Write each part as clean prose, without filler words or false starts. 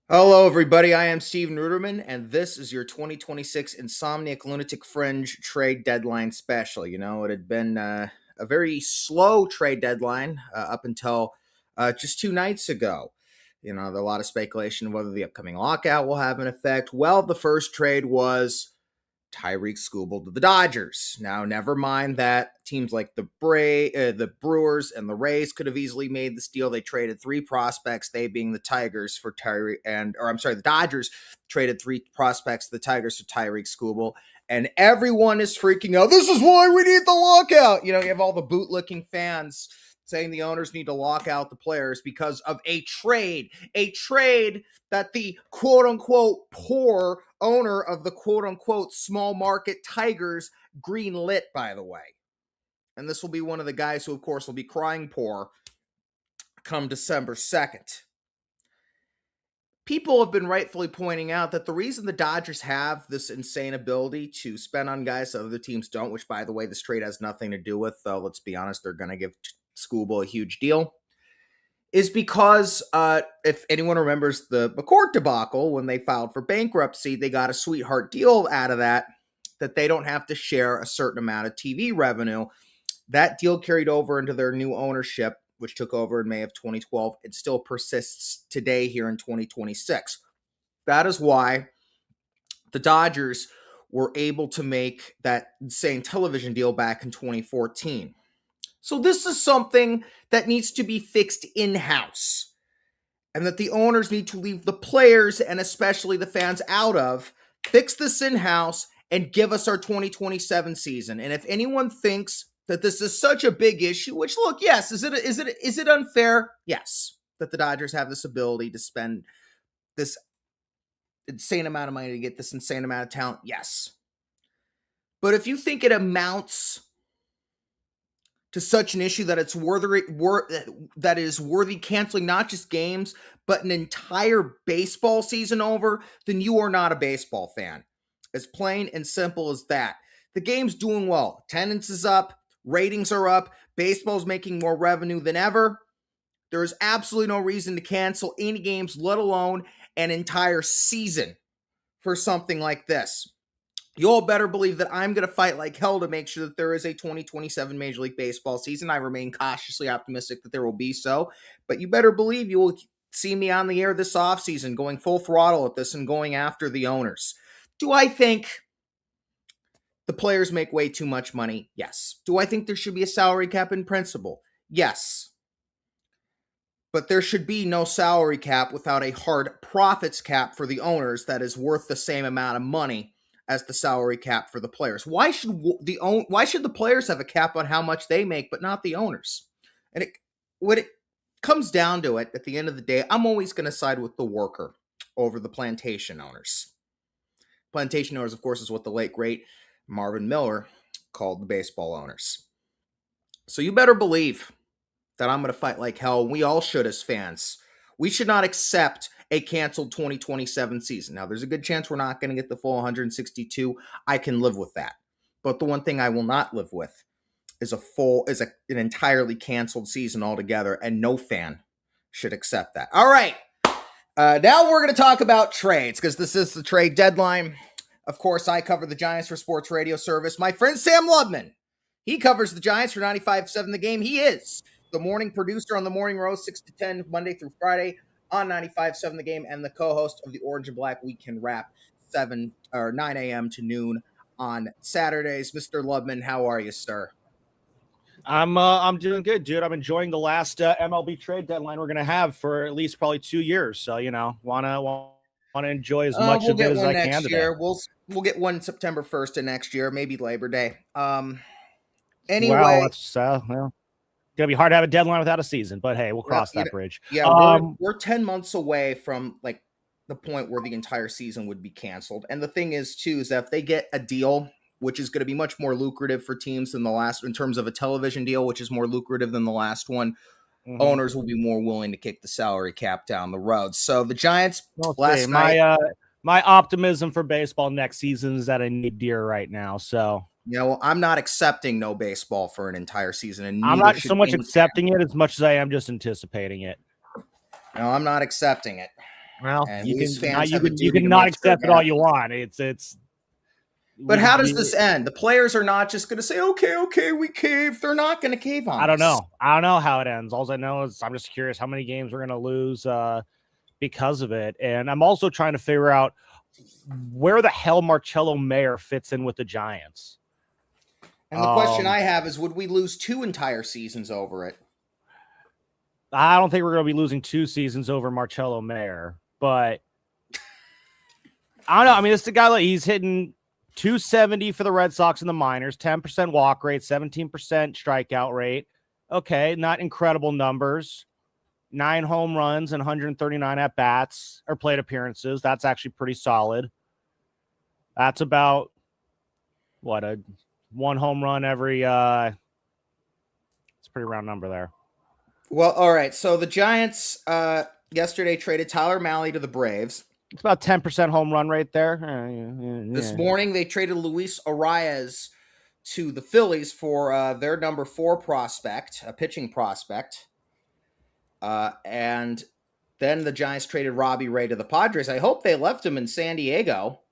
Hello, everybody. I am Steven Ruderman, and this is your 2026 Insomniac Lunatic Fringe trade deadline special. It had been a very slow trade deadline up until just 2 nights ago. There's a lot of speculation of whether the upcoming lockout will have an effect. Well, the first trade was Tyreek Skubal to the Dodgers. Now, never mind that teams like the Brewers and the Rays could have easily made this deal. They traded three prospects, they being the Tigers for Tyreek, the Dodgers traded three prospects, the Tigers for Tyreek Skubal, and everyone is freaking out. This is why we need the lockout. You have all the bootlicking fans saying the owners need to lock out the players because of a trade that the quote unquote poor owner of the quote unquote small market Tigers green lit, by the way. And this will be one of the guys who, of course, will be crying poor come December 2nd. People have been rightfully pointing out that the reason the Dodgers have this insane ability to spend on guys that other teams don't, which, by the way, this trade has nothing to do with, though, let's be honest, they're going to give Skubal a huge deal, is because if anyone remembers the McCourt debacle, when they filed for bankruptcy, they got a sweetheart deal out of that they don't have to share a certain amount of TV revenue. That deal carried over into their new ownership, which took over in May of 2012. It still persists today here in 2026. That is why the Dodgers were able to make that insane television deal back in 2014. So this is something that needs to be fixed in-house, and that the owners need to leave the players and especially the fans out of. Fix this in-house and give us our 2027 season. And if anyone thinks that this is such a big issue, which, look, yes, is it unfair? Yes, that the Dodgers have this ability to spend this insane amount of money to get this insane amount of talent. Yes. But if you think it amounts to such an issue that that is worthy canceling not just games, but an entire baseball season over, then you are not a baseball fan. As plain and simple as that. The game's doing well. Attendance is up. Ratings are up. Baseball's making more revenue than ever. There is absolutely no reason to cancel any games, let alone an entire season for something like this. You all better believe that I'm going to fight like hell to make sure that there is a 2027 Major League Baseball season. I remain cautiously optimistic that there will be so, but you better believe you will see me on the air this offseason going full throttle at this and going after the owners. Do I think the players make way too much money? Yes. Do I think there should be a salary cap in principle? Yes. But there should be no salary cap without a hard profits cap for the owners that is worth the same amount of money as the salary cap for the players. Why should the players have a cap on how much they make, but not the owners? And when it comes down to it, at the end of the day, I'm always going to side with the worker over the plantation owners. Plantation owners, of course, is what the late great Marvin Miller called the baseball owners. So you better believe that I'm going to fight like hell. We all should as fans. We should not accept a canceled 2027 season. Now, there's a good chance we're not going to get the full 162. I can live with that. But the one thing I will not live with is an entirely canceled season altogether, and no fan should accept that. All right. Now we're going to talk about trades, because this is the trade deadline. Of course, I cover the Giants for Sports Radio Service. My friend Sam Lubman, he covers the Giants for 95.7 The Game. He is the morning producer on the Morning Roast, 6 to 10, Monday through Friday on 95.7 The Game, and the co-host of the Orange and Black Weekend Wrap, 9 a.m. to noon on Saturdays. Mr. Lubman, how are you, sir? I'm doing good, dude. I'm enjoying the last MLB trade deadline we're gonna have for at least probably 2 years. So wanna enjoy as much of it as I can today. We'll get one September 1st of next year, maybe Labor Day. Anyway, well, it's gonna be hard to have a deadline without a season, but hey, we'll cross that bridge. Yeah, we're 10 months away from like the point where the entire season would be canceled. And the thing is, too, is that if they get a deal, which is going to be much more lucrative for teams than the last, in terms of a television deal, which is more lucrative than the last one, owners will be more willing to kick the salary cap down the road. So the Giants last night. My optimism for baseball next season is at a nadir right now. So I'm not accepting no baseball for an entire season, and I'm not so much accepting it as much as I am just anticipating it. No, I'm not accepting it. Well, and you we as can fans have a you duty can to not make sure accept it it all you happens. want. But how does this end? The players are not just going to say, okay, we caved. They're not going to cave on I don't us. know. I don't know how it ends. All I know is I'm just curious how many games we're going to lose because of it. And I'm also trying to figure out where the hell Marcello Mayer fits in with the Giants. And the question I have is, would we lose 2 entire seasons over it? I don't think we're going to be losing 2 seasons over Marcello Mayer, but I don't know. I mean, this is the guy, he's hitting 270 for the Red Sox in the minors, 10% walk rate, 17% strikeout rate. Okay, not incredible numbers. 9 home runs and 139 at bats or plate appearances. That's actually pretty solid. That's about what, a 1 home run every it's a pretty round number there. Well, all right. So the Giants yesterday traded Tyler Mahle to the Braves. It's about 10% home run rate there. This morning they traded Luis Arias to the Phillies for their number 4 prospect, a pitching prospect. And then the Giants traded Robbie Ray to the Padres. I hope they left him in San Diego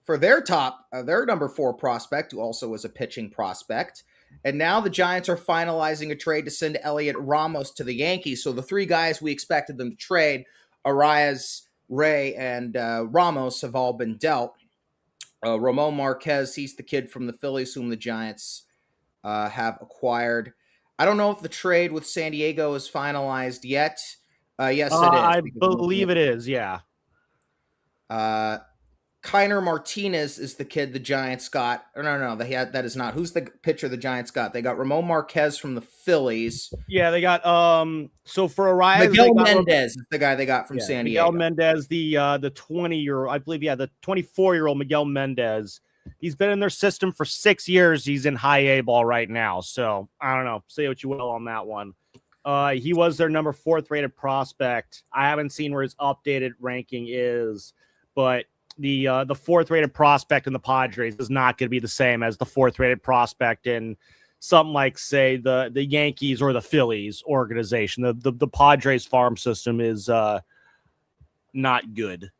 for their their number 4 prospect, who also was a pitching prospect. And now the Giants are finalizing a trade to send Elliot Ramos to the Yankees. So the 3 guys we expected them to trade, Arias, Ray, and Ramos, have all been dealt. Ramon Marquez, he's the kid from the Phillies whom the Giants have acquired. I don't know if the trade with San Diego is finalized yet. Yes, it is. I believe it is, yeah. Kiner Martinez is the kid the Giants got. Or no, that is not. Who's the pitcher the Giants got? They got Ramon Marquez from the Phillies. Yeah, they got so for Arias, Miguel Mendez is the guy they got from San Diego. Miguel Mendez, the 20-year-old, I believe, the 24-year-old Miguel Mendez. He's been in their system for 6 years. He's in high A ball right now. So I don't know. Say what you will on that one. He was their number 4th rated prospect. I haven't seen where his updated ranking is, but the 4th rated prospect in the Padres is not going to be the same as the 4th rated prospect in something like, say, the Yankees or the Phillies organization. The Padres farm system is not good.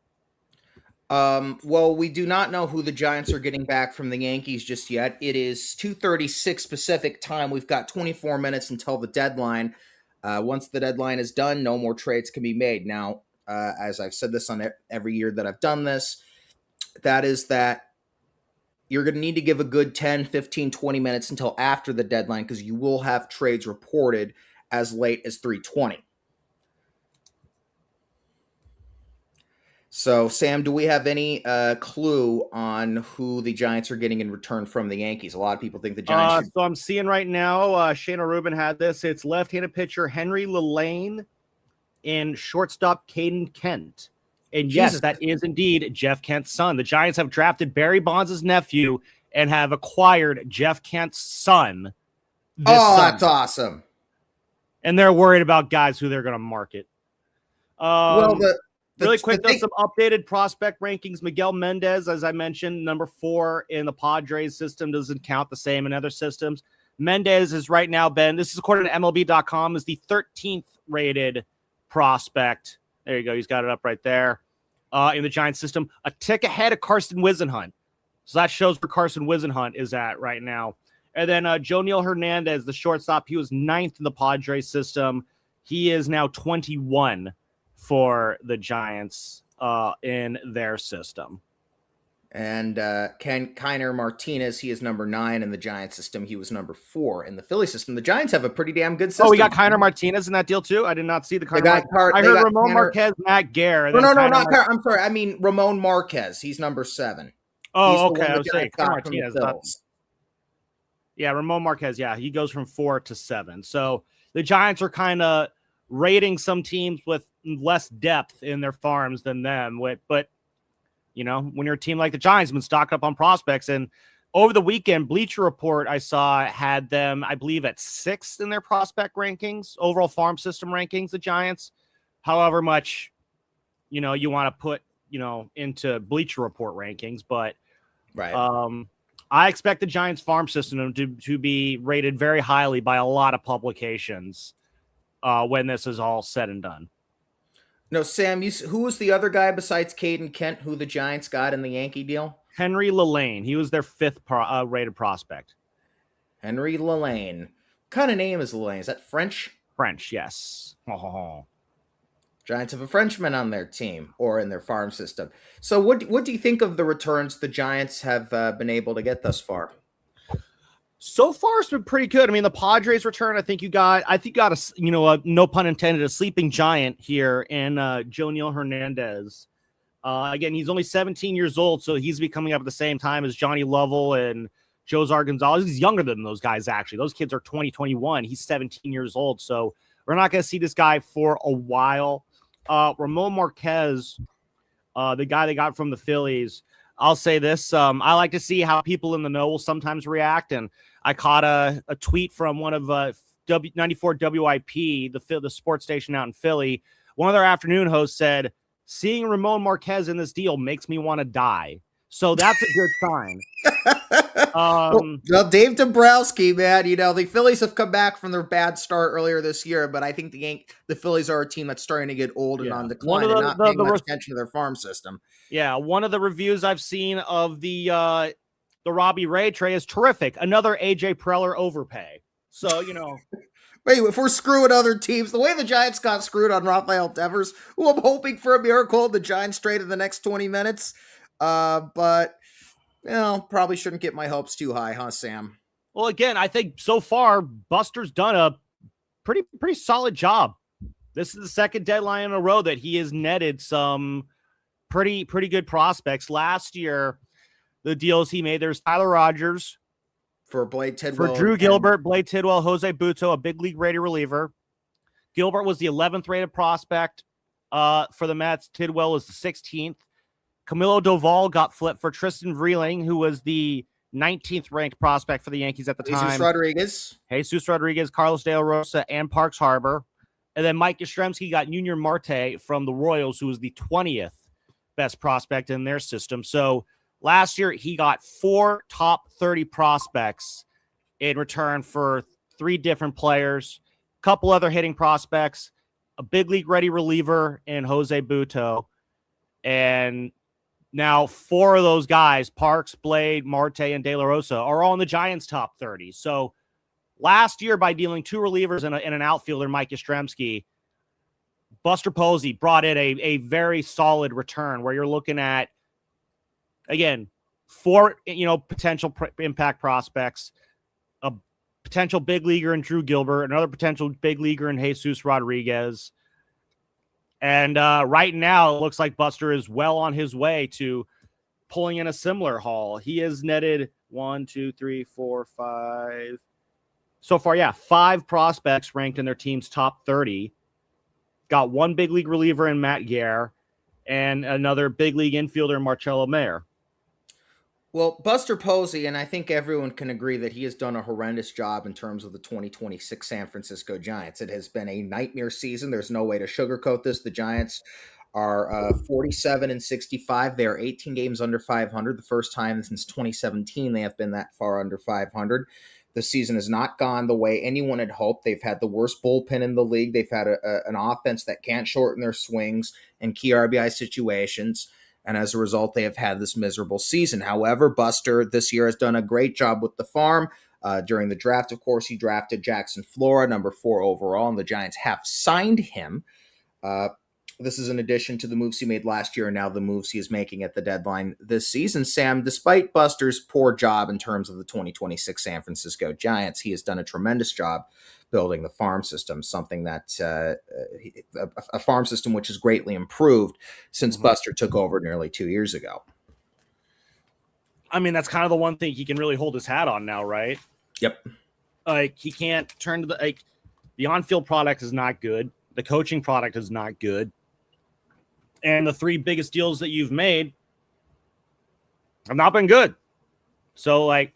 Well, we do not know who the Giants are getting back from the Yankees just yet. It is 2:36 Pacific time. We've got 24 minutes until the deadline. Once the deadline is done, no more trades can be made. Now, as I've said this on every year that I've done this, that is that you're going to need to give a good 10, 15, 20 minutes until after the deadline, because you will have trades reported as late as 3:20. So, Sam, do we have any clue on who the Giants are getting in return from the Yankees? A lot of people think the Giants So I'm seeing right now, Shayna Rubin had this. It's left-handed pitcher Henry Lelane and shortstop Caden Kent. And yes, that is indeed Jeff Kent's son. The Giants have drafted Barry Bonds' nephew and have acquired Jeff Kent's son. That's awesome. And they're worried about guys who they're going to market. Really quick, some updated prospect rankings. Miguel Mendez, as I mentioned, number 4 in the Padres system, doesn't count the same in other systems. Mendez has right now been, this is according to MLB.com, is the 13th rated prospect. There you go. He's got it up right there in the Giants system. A tick ahead of Carson Wisenhunt. So that shows where Carson Wisenhunt is at right now. And then Joniel Hernandez, the shortstop, he was 9th in the Padres system. He is now 21 for the Giants in their system. And Kiner Martinez, he is number 9 in the Giants system. He was number 4 in the Philly system. The Giants have a pretty damn good system. Oh, we got Kiner Martinez in that deal too? I did not see the Kiner Martinez. I heard Ramon Marquez, Matt Guerre. No, not Kiner. I'm sorry. I mean Ramon Marquez. He's number 7. Oh, okay. I was saying Kiner Martinez. Yeah, Ramon Marquez. Yeah, he goes from 4 to 7. So the Giants are kind of rating some teams with less depth in their farms than them. But you know, when you're a team like the Giants, been stocked up on prospects, and over the weekend, Bleacher Report I saw had them, I believe, at 6th in their prospect rankings, overall farm system rankings. The Giants, however much you want to put into Bleacher Report rankings, but right. I expect the Giants farm system to be rated very highly by a lot of publications when this is all said and done. No, Sam, who was the other guy besides Caden Kent who the Giants got in the Yankee deal? Henry Lelane. He was their fifth rated prospect. Henry Lelane. What kind of name is Lelane? Is that French? French, yes. Oh. Giants have a Frenchman on their team or in their farm system. So, what do you think of the returns the Giants have been able to get thus far? So far, it's been pretty good. I mean, the Padres return. I think you got a no pun intended, a sleeping giant here in Joniel Hernandez. Again, he's only 17 years old, so he's be coming up at the same time as Johnny Lovell and Josar Gonzalez. He's younger than those guys, actually. Those kids are 2021. He's 17 years old, so we're not going to see this guy for a while. Ramon Marquez, the guy they got from the Phillies, I'll say this. I like to see how people in the know will sometimes react, and I caught a tweet from one of 94 WIP, the sports station out in Philly. One of their afternoon hosts said, "Seeing Ramon Marquez in this deal makes me want to die." So that's a good sign. Well, Dave Dombrowski, man, the Phillies have come back from their bad start earlier this year, but I think the Phillies are a team that's starting to get old and on decline and not paying much attention to their farm system. Yeah, one of the reviews I've seen of the Robbie Ray trade is terrific. Another AJ Preller overpay. So, Wait, if we're screwing other teams, the way the Giants got screwed on Rafael Devers, who I'm hoping for a miracle, the Giants trade in the next 20 minutes. But probably shouldn't get my hopes too high, huh, Sam? Well, again, I think so far Buster's done a pretty solid job. This is the second deadline in a row that he has netted some pretty good prospects. Last year, the deals he made, there's Tyler Rogers for Blade Tidwell, for Drew Gilbert, Blade Tidwell, Jose Buto, a big league rated reliever. Gilbert was the 11th rated prospect for the Mets. Tidwell was the 16th. Camilo Doval got flipped for Tristan Vreeling, who was the 19th ranked prospect for the Yankees at the time. Jesus Rodriguez, Carlos De La Rosa, and Parks Harbor. And then Mike Yastrzemski got Junior Marte from the Royals, who was the 20th best prospect in their system. So last year, he got 4 top 30 prospects in return for 3 different players, a couple other hitting prospects, a big league ready reliever in Jose Buto. And now 4 of those guys, Parks, Blade, Marte, and De La Rosa, are all in the Giants' top 30. So last year, by dealing 2 relievers and an outfielder, Mike Yastrzemski, Buster Posey brought in a very solid return where you're looking at, again, 4 potential impact prospects, a potential big leaguer in Drew Gilbert, another potential big leaguer in Jesus Rodriguez. And right now, it looks like Buster is well on his way to pulling in a similar haul. He has netted 1, 2, 3, 4, 5. So far, 5 prospects ranked in their team's top 30. Got 1 big league reliever in Matt Guerre and another big league infielder, Marcelo Mayer. Well, Buster Posey, and I think everyone can agree that he has done a horrendous job in terms of the 2026 San Francisco Giants. It has been a nightmare season. There's no way to sugarcoat this. The Giants are 47-65. They are 18 games under 500. The first time since 2017 they have been that far under 500. The season has not gone the way anyone had hoped. They've had the worst bullpen in the league. They've had an offense that can't shorten their swings in key RBI situations. And as a result, they have had this miserable season. However, Buster this year has done a great job with the farm. During the draft, of course, he drafted Jackson Flora, number 4 overall, and the Giants have signed him. This is in addition to the moves he made last year and now the moves he is making at the deadline this season. Sam, despite Buster's poor job in terms of the 2026 San Francisco Giants, he has done a tremendous job building the farm system, something that a farm system which has greatly improved since Buster took over nearly 2 years ago. I mean, that's kind of the one thing he can really hold his hat on now, right? Yep. He can't turn to the on-field product is not good. The coaching product is not good. And the 3 biggest deals that you've made have not been good. So, I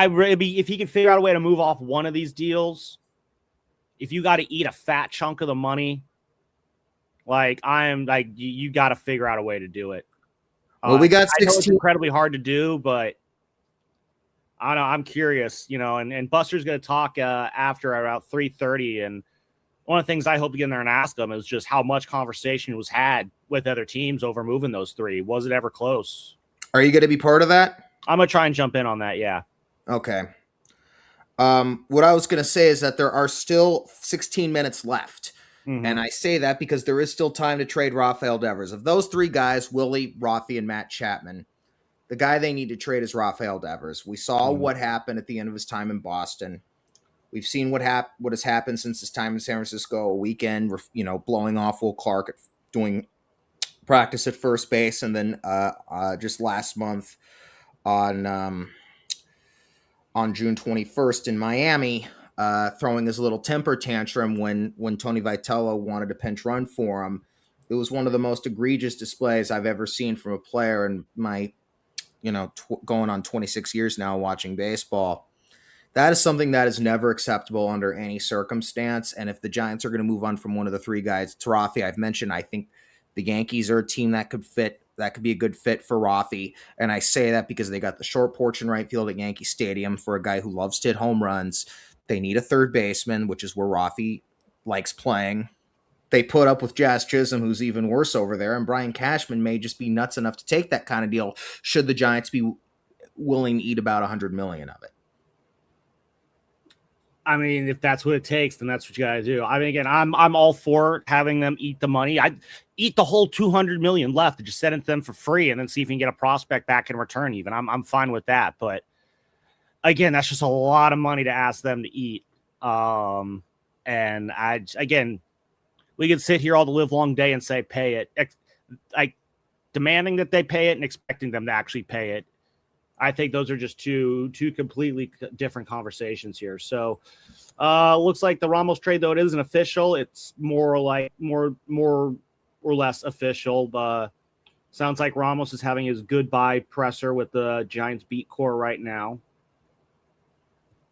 really, if he can figure out a way to move off one of these deals, if you got to eat a fat chunk of the money, you got to figure out a way to do it. Well, we got 16. It's incredibly hard to do, but I don't know. I'm curious, and Buster's going to talk after about 3:30, and one of the things I hope to get in there and ask them is just how much conversation was had with other teams over moving those three. Was it ever close? Are you going to be part of that? I'm gonna try and jump in on that. Yeah. Okay. What I was going to say is that there are still 16 minutes left. And I say that because there is still time to trade Rafael Devers. Of those three guys, Willie, Rafi, and Matt Chapman, the guy they need to trade is Rafael Devers. We saw what happened at the end of his time in Boston. We've seen what has happened since his time in San Francisco. A weekend, blowing off Will Clark, doing practice at first base, and then just last month on June 21st in Miami, throwing his little temper tantrum when Tony Vitello wanted a pinch run for him. It was one of the most egregious displays I've ever seen from a player in my, going on 26 years now watching baseball. That is something that is never acceptable under any circumstance. And if the Giants are going to move on from one of the three guys, it's Rafi. I've mentioned, I think the Yankees are a team that could be a good fit for Rafi. And I say that because they got the short porch in right field at Yankee Stadium for a guy who loves to hit home runs. They need a third baseman, which is where Rafi likes playing. They put up with Jazz Chisholm, who's even worse over there. And Brian Cashman may just be nuts enough to take that kind of deal should the Giants be willing to eat about $100 million of it. I mean, if that's what it takes, then that's what you got to do. I mean, again, I'm all for having them eat the money. I'd eat the whole $200 million left and just send it to them for free, and then see if you can get a prospect back in return. Even I'm fine with that. But again, that's just a lot of money to ask them to eat. And we could sit here all the live long day and say pay it. Demanding that they pay it and expecting them to actually pay it. I think those are just two completely different conversations here. So looks like the Ramos trade, though it isn't official, it's more or less official. Sounds like Ramos is having his goodbye presser with the Giants beat core right now.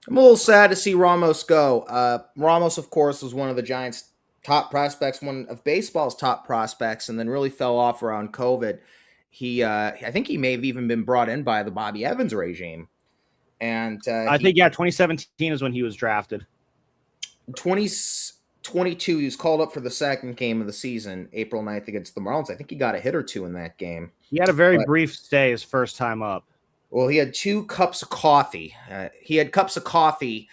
I'm a little sad to see Ramos go. Ramos, of course, was one of the Giants' top prospects, one of baseball's top prospects, and then really fell off around COVID. I think he may have even been brought in by the Bobby Evans regime. And I think 2017 is when he was drafted. 2022, he was called up for the second game of the season, April 9th against the Marlins. I think he got a hit or two in that game. He had a very brief stay his first time up. Well, he had 2 cups of coffee. He had cups of coffee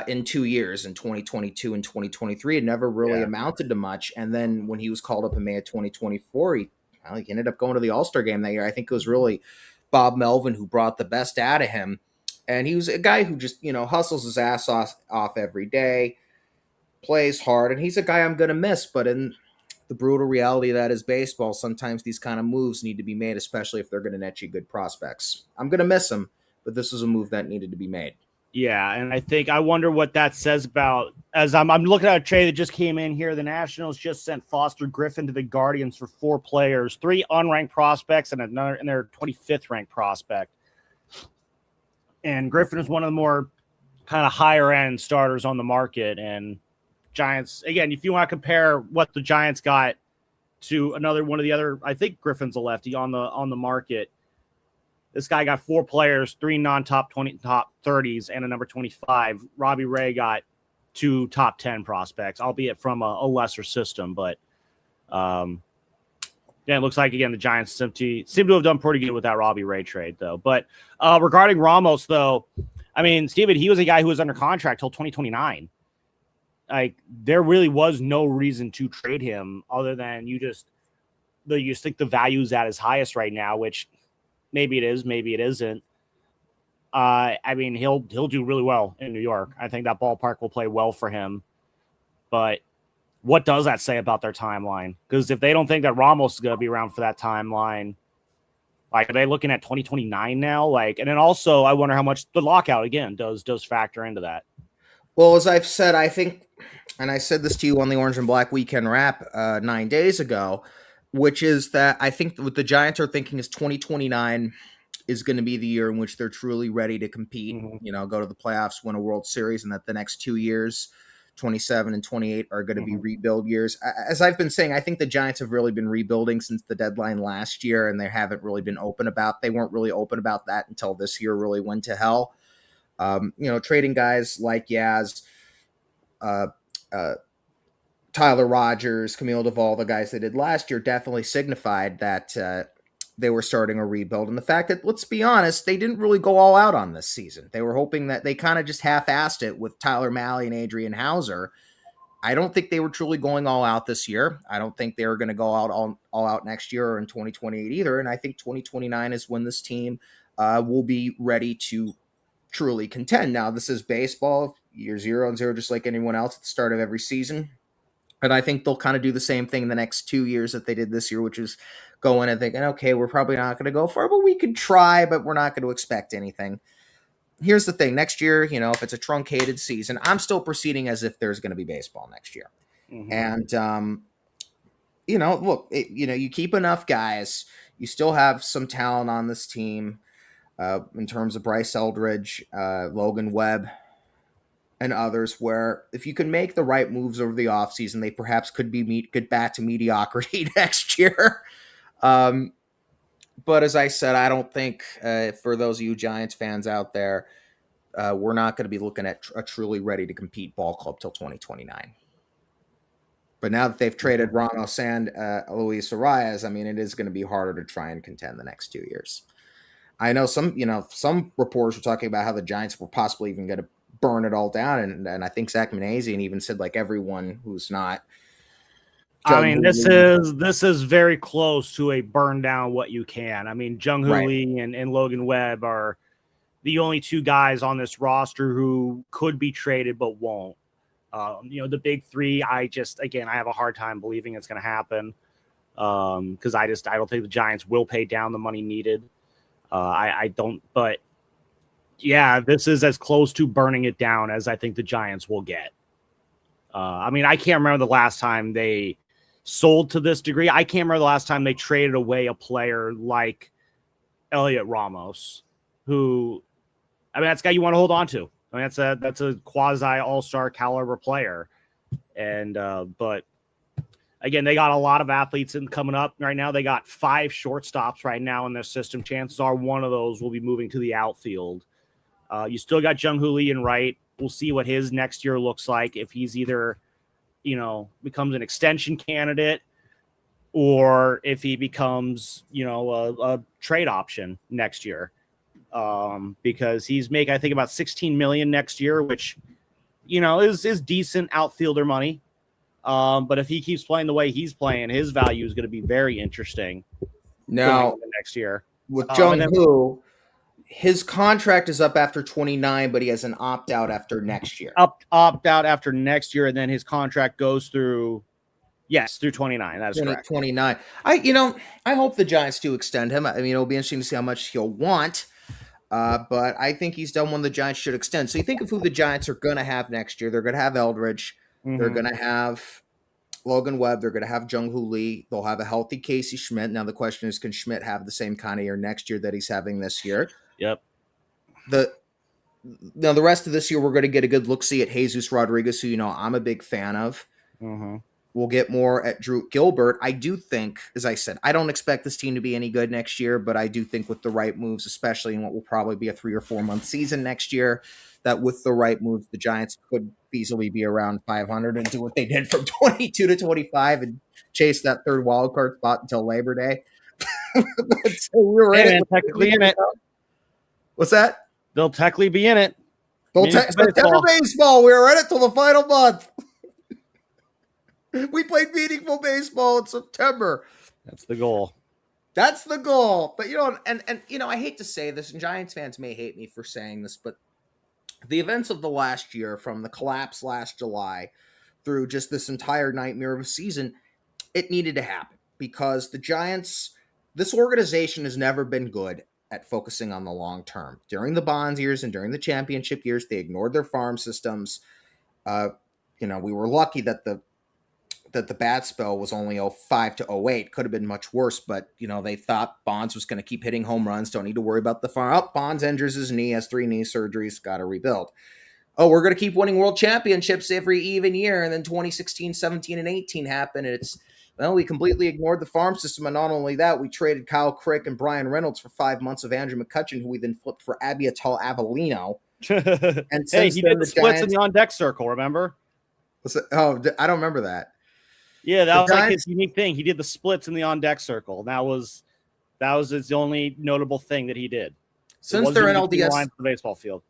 in 2 years, in 2022 and 2023. It never really amounted to much. And then when he was called up in May of 2024, he ended up going to the All-Star game that year. I think it was really Bob Melvin who brought the best out of him. And he was a guy who just, hustles his ass off every day, plays hard, and he's a guy I'm going to miss. But in the brutal reality that is baseball, sometimes these kind of moves need to be made, especially if they're going to net you good prospects. I'm going to miss him, but this was a move that needed to be made. Yeah, and I wonder what that says about, as I'm looking at a trade that just came in here, the Nationals just sent Foster Griffin to the Guardians for 4 players, 3 unranked prospects and their 25th ranked prospect. And Griffin is one of the more kind of higher end starters on the market. And Giants, again, if you want to compare what the Giants got to one of the other, I think Griffin's a lefty on the market. This guy got 4 players, 3 non-top 20, top 30s, and a number 25. Robbie Ray got 2 top 10 prospects, albeit from a lesser system. But it looks like, again, the Giants seem to have done pretty good with that Robbie Ray trade, though. But regarding Ramos, though, I mean, Steven, he was a guy who was under contract till 2029. Like, there really was no reason to trade him other than you just think the value's at his highest right now, which maybe it is, maybe it isn't. I mean, he'll do really well in New York. I think that ballpark will play well for him. But what does that say about their timeline? Because if they don't think that Ramos is going to be around for that timeline, like, are they looking at 2029 now? Like, and then also, I wonder how much the lockout again does factor into that. Well, as I've said, I think, and I said this to you on the Orange and Black Weekend Wrap 9 days ago, which is that I think what the Giants are thinking is 2029 is going to be the year in which they're truly ready to compete, go to the playoffs, win a World Series, and that the next 2 years, 27 and 28, are going to be rebuild years. As I've been saying, I think the Giants have really been rebuilding since the deadline last year, and they haven't really been they weren't really open about that until this year really went to hell. Trading guys like Yaz, Tyler Rogers, Camille Duvall, the guys they did last year definitely signified that they were starting a rebuild. And the fact that, let's be honest, they didn't really go all out on this season. They were hoping that they kind of just half-assed it with Tyler Malley and Adrian Hauser. I don't think they were truly going all out this year. I don't think they were going to go out all out next year or in 2028 either. And I think 2029 is when this team will be ready to truly contend. Now, this is baseball, year 0-0, just like anyone else at the start of every season. And I think they'll kind of do the same thing in the next 2 years that they did this year, which is go in and thinking, okay, we're probably not going to go far, but we could try, but we're not going to expect anything. Here's the thing. Next year, if it's a truncated season, I'm still proceeding as if there's going to be baseball next year. Mm-hmm. And, look, you keep enough guys. You still have some talent on this team in terms of Bryce Eldridge, Logan Webb, and others, where if you can make the right moves over the offseason, they perhaps could get back to mediocrity next year. But as I said, I don't think for those of you Giants fans out there, we're not going to be looking at a truly ready to compete ball club till 2029. But now that they've traded Ramos and Luis Arias, I mean, it is going to be harder to try and contend the next 2 years. I know some reporters were talking about how the Giants were possibly even going to burn it all down, and I think Zach Manazian even said like everyone who's not. I mean, this is very close to a burn down what you can. I mean, Jung-Hoo Lee and Logan Webb are the only two guys on this roster who could be traded but won't. The big three, I have a hard time believing it's going to happen because I don't think the Giants will pay down the money needed. I don't, but yeah, this is as close to burning it down as I think the Giants will get. I mean, I can't remember the last time they sold to this degree. I can't remember the last time they traded away a player like Elliot Ramos, who, I mean, that's a guy you want to hold on to. I mean, that's a quasi all-star caliber player. And, but again, they got a lot of athletes coming up right now. They got 5 shortstops right now in their system. Chances are one of those will be moving to the outfield. You still got Jung-Hoo Lee in right. We'll see what his next year looks like. If he's either, becomes an extension candidate or if he becomes, a trade option next year. Because he's making, I think, about $16 million next year, which, is decent outfielder money. But if he keeps playing the way he's playing, his value is going to be very interesting. Now, next year with Jung-Hoo, his contract is up after 29, but he has an opt-out after next year. Opt-out after next year, and then his contract goes through 29. That is correct. 29. I hope the Giants do extend him. I mean, it'll be interesting to see how much he'll want. But I think he's done one the Giants should extend. So you think of who the Giants are going to have next year. They're going to have Eldridge. Mm-hmm. They're going to have Logan Webb. They're going to have Jung-Hoo Lee. They'll have a healthy Casey Schmidt. Now the question is, can Schmidt have the same kind of year next year that he's having this year? Yep. The rest of this year, we're going to get a good look-see at Jesus Rodriguez, who, I'm a big fan of. Mm-hmm. We'll get more at Drew Gilbert. I do think, as I said, I don't expect this team to be any good next year, but I do think with the right moves, especially in what will probably be a 3 or 4 month season next year, that with the right moves, the Giants could easily be around 500 and do what they did from 22 to 25 and chase that third wild card spot until Labor Day. So we're technically in it. What's that? They'll technically be in it. September baseball. We were in it till the final month. We played meaningful baseball in September. That's the goal. That's the goal. But, I hate to say this, and Giants fans may hate me for saying this, but the events of the last year, from the collapse last July through just this entire nightmare of a season, it needed to happen because the Giants, this organization has never been good at focusing on the long term. During the Bonds years and during the championship years, they ignored their farm systems. We were lucky that the bad spell was only 05 to 08. Could have been much worse, but they thought Bonds was going to keep hitting home runs. Don't need to worry about the farm. Bonds injures his knee, has 3 knee surgeries, got to rebuild. We're going to keep winning world championships every even year. And then 2016, 17, and 18 happened. And we completely ignored the farm system. And not only that, we traded Kyle Crick and Brian Reynolds for 5 months of Andrew McCutchen, who we then flipped for Abiatal Avellino. And he did the splits in the on-deck circle, remember? I don't remember that. Yeah, that The was like his Giants, unique thing. He did the splits in the on deck circle. That was his only notable thing that he did. It since their wasn't even between the NLDS lines of the baseball field.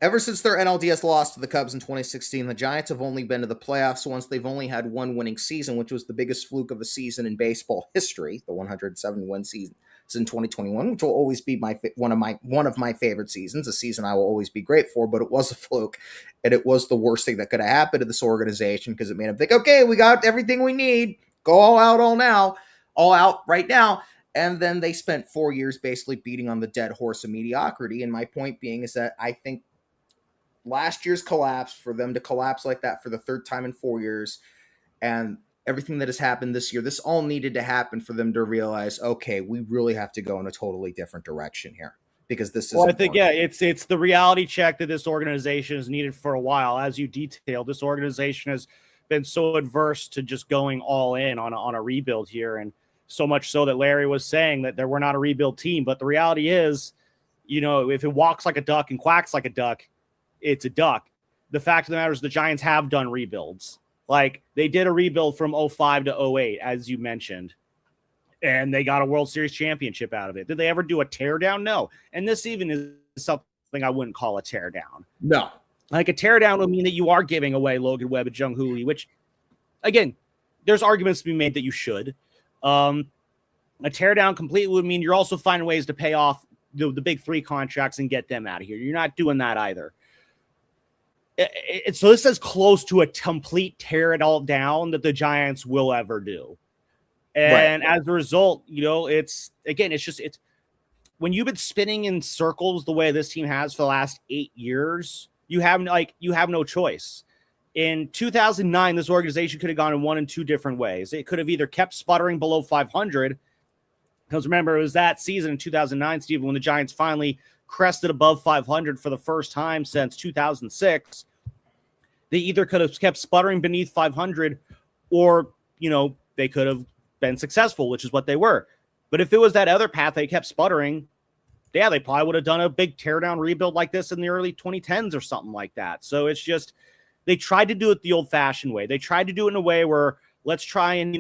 Ever since their NLDS loss to the Cubs in 2016, the Giants have only been to the playoffs once. They've only had one winning season, which was the biggest fluke of a season in baseball history, the 107-win season in 2021, which will always be one of my favorite seasons, a season I will always be great for. But it was a fluke, and it was the worst thing that could have happened to this organization because it made them think, okay, we got everything we need, go all out right now. And then they spent 4 years basically beating on the dead horse of mediocrity. And my point being is that I think last year's collapse, for them to collapse like that for the third time in 4 years, and everything that has happened this year, this all needed to happen for them to realize, okay, we really have to go in a totally different direction here because this Well, I isn't think working. it's the reality check that this organization has needed for a while. As you detailed, this organization has been so adverse to just going all in on a rebuild here, and so much so that Larry was saying that we're not a rebuild team. But the reality is, if it walks like a duck and quacks like a duck, it's a duck. The fact of the matter is the Giants have done rebuilds. Like, they did a rebuild from 05 to 08, as you mentioned, and they got a World Series championship out of it. Did they ever do a teardown? No. And this even is something I wouldn't call a teardown. No. Like, a teardown would mean that you are giving away Logan Webb and Jung Hoo Lee, which, again, there's arguments to be made that you should. A teardown completely would mean you're also finding ways to pay off the big three contracts and get them out of here. You're not doing that either. So this is close to a complete tear it all down that the Giants will ever do. And right. As a result, it's when you've been spinning in circles the way this team has for the last 8 years, you have no choice. In 2009, this organization could have gone in one and two different ways. It could have either kept sputtering below 500, because remember, it was that season in 2009, Stephen, when the Giants finally crested above 500 for the first time since 2006. They either could have kept sputtering beneath 500, or, they could have been successful, which is what they were. But if it was that other path, they kept sputtering, yeah, they probably would have done a big teardown rebuild like this in the early 2010s or something like that. So it's just, they tried to do it the old-fashioned way. They tried to do it in a way where let's try and,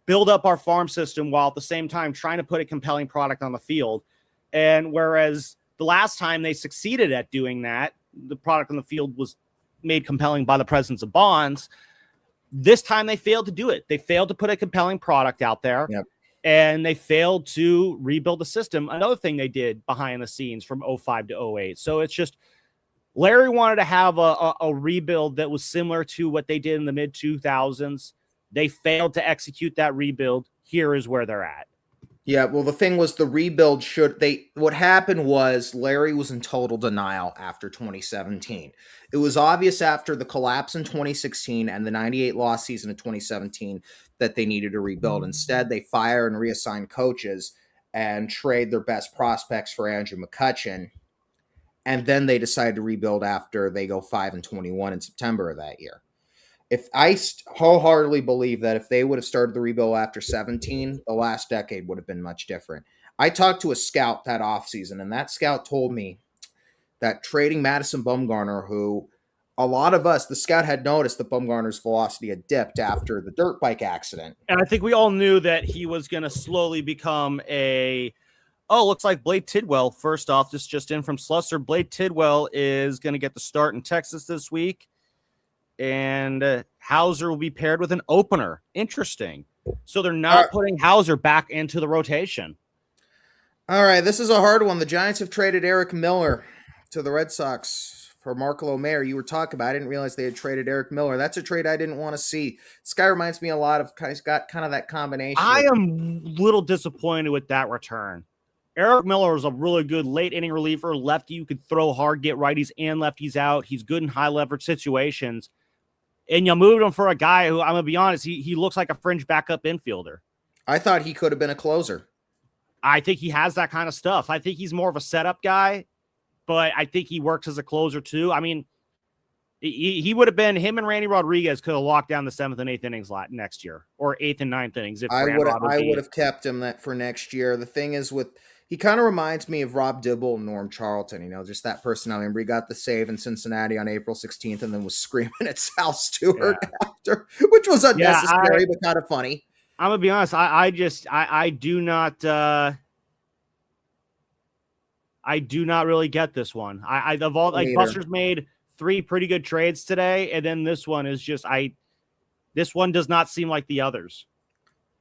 build up our farm system while at the same time trying to put a compelling product on the field. And whereas the last time they succeeded at doing that, the product on the field was made compelling by the presence of Bonds. This time they failed to do it. They failed to put a compelling product out there. Yep. And they failed to rebuild the system. Another thing they did behind the scenes from 05 to 08. So it's just, Larry wanted to have a rebuild that was similar to what they did in the mid 2000s. They failed to execute that rebuild. Here is where they're at. Yeah, well, the thing was, the rebuild what happened was Larry was in total denial after 2017. It was obvious after the collapse in 2016 and the 98 loss season in 2017 that they needed to rebuild. Instead, they fire and reassign coaches and trade their best prospects for Andrew McCutchen. And then they decide to rebuild after they go 5-21 in September of that year. If I wholeheartedly believe that if they would have started the rebuild after 17, the last decade would have been much different. I talked to a scout that offseason, and that scout told me that trading Madison Bumgarner, who a lot of us, the scout had noticed that Bumgarner's velocity had dipped after the dirt bike accident. And I think we all knew that he was going to slowly become looks like Blade Tidwell, first off, just in from Slusser. Blade Tidwell is going to get the start in Texas this week. And Hauser will be paired with an opener. Interesting. So they're not putting Hauser back into the rotation. All right, this is a hard one. The Giants have traded Eric Miller to the Red Sox for Marco Lemaire. You were talking about, I didn't realize they had traded Eric Miller. That's a trade I didn't want to see. This guy reminds me a lot of, he's got kind of that combination. I am a little disappointed with that return. Eric Miller is a really good late inning reliever, lefty. You could throw hard, get righties and lefties out. He's good in high leverage situations. And you moved him for a guy who, I'm going to be honest, he looks like a fringe backup infielder. I thought he could have been a closer. I think he has that kind of stuff. I think he's more of a setup guy, but I think he works as a closer too. I mean, he would have been, him and Randy Rodriguez could have locked down the 7th and 8th innings next year, or 8th and 9th innings. If I would have kept him that for next year. The thing is, with He kind of reminds me of Rob Dibble and Norm Charlton, just that personality. Remember, he got the save in Cincinnati on April 16th and then was screaming at Sal Yeah. Stewart after, which was Yeah. unnecessary, but kind of funny. I'm going to be honest. I do not, I do not really get this one. Of all, like, Buster's made 3 pretty good trades today, and then this one is just this one does not seem like the others.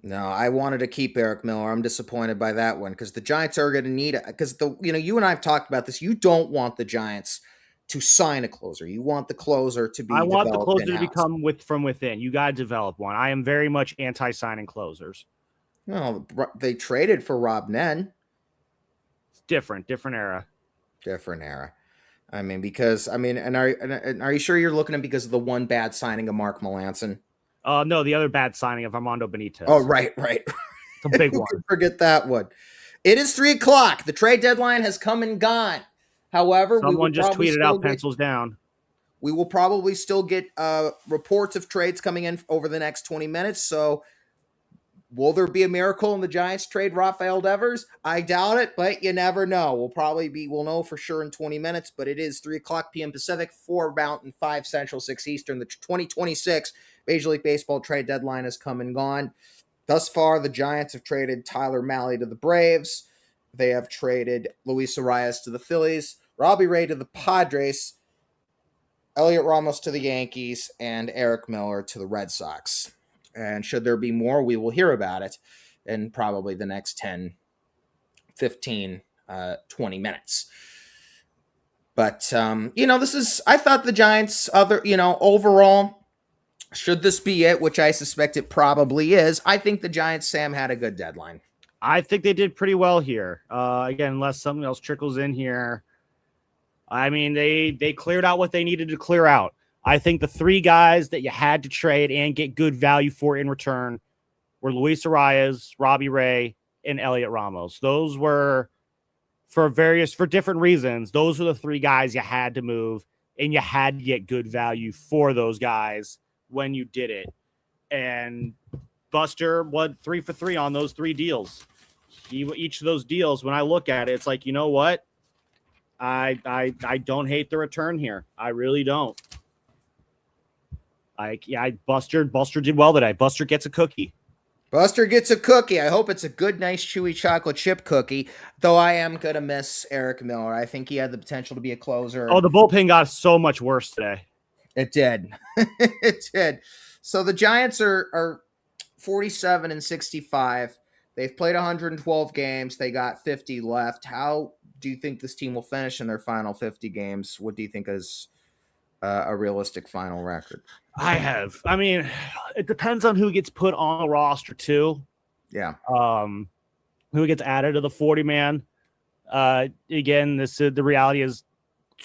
No, I wanted to keep Eric Miller. I'm disappointed by that one because the Giants are going to need it. Because you and I have talked about this. You don't want the Giants to sign a closer. You want the closer to be. I want the closer in-house. to become from within. You got to develop one. I am very much anti-signing closers. No, they traded for Rob Nen. It's different era. Different era. I mean, because and are you sure you're looking at because of the one bad signing of Mark Melanson? No, the other bad signing of Armando Benitez. Oh, right. It's a big one. Forget that one. It is 3:00. The trade deadline has come and gone. However, someone just tweeted out pencils down. We will probably still get reports of trades coming in over the next 20 minutes. So will there be a miracle in the Giants trade Rafael Devers? I doubt it, but you never know. We'll know for sure in 20 minutes, but it is 3:00 p.m. Pacific, 4 Mountain, 5 Central, 6 Eastern. The 2026 Major League Baseball trade deadline has come and gone. Thus far, the Giants have traded Tyler Mahle to the Braves. They have traded Luis Arias to the Phillies, Robbie Ray to the Padres, Elliot Ramos to the Yankees, and Eric Miller to the Red Sox. And should there be more, we will hear about it in probably the next 10, 15, 20 minutes. But, I thought the Giants, overall, should this be it, which I suspect it probably is, I think the Giants, Sam, had a good deadline. I think they did pretty well here. Again, unless something else trickles in here. I mean, they cleared out what they needed to clear out. I think the 3 guys that you had to trade and get good value for in return were Luis Arias, Robbie Ray, and Elliot Ramos. Those were for different reasons. Those were the 3 guys you had to move, and you had to get good value for those guys when you did it. And Buster went 3 for 3 on those 3 deals. Each of those deals, when I look at it, it's like, you know what? I don't hate the return here. I really don't. Buster did well today. Buster gets a cookie. Buster gets a cookie. I hope it's a good, nice, chewy chocolate chip cookie, though I am going to miss Eric Miller. I think he had the potential to be a closer. Oh, the bullpen got so much worse today. It did. It did. So the Giants are 47-65. They've played 112 games. They got 50 left. How do you think this team will finish in their final 50 games? What do you think is a realistic final record? I mean, it depends on who gets put on the roster too. Yeah. Who gets added to the 40-man. Again, the reality is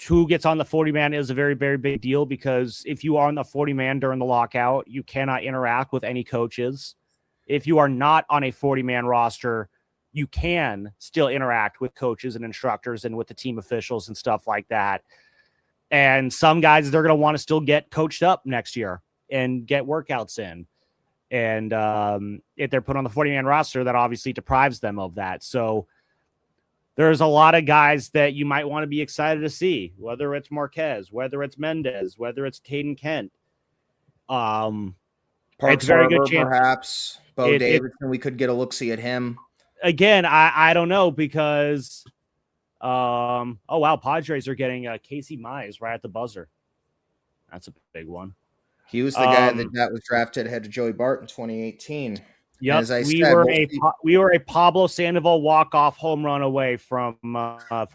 who gets on the 40-man is a very, very big deal because if you are on the 40-man during the lockout, you cannot interact with any coaches. If you are not on a 40-man roster, you can still interact with coaches and instructors and with the team officials and stuff like that. And some guys, they're going to want to still get coached up next year and get workouts in. And if they're put on the 40-man roster, that obviously deprives them of that. So there's a lot of guys that you might want to be excited to see, whether it's Marquez, whether it's Mendez, whether it's Caden Kent. It's a very good chance. Perhaps Bo Davidson, we could get a look-see at him. Again, I don't know because oh wow, Padres are getting Casey Mize right at the buzzer. That's a big one. He was the guy that was drafted ahead of Joey Bart in 2018. Yep, as we were a Pablo Sandoval walk-off home run away from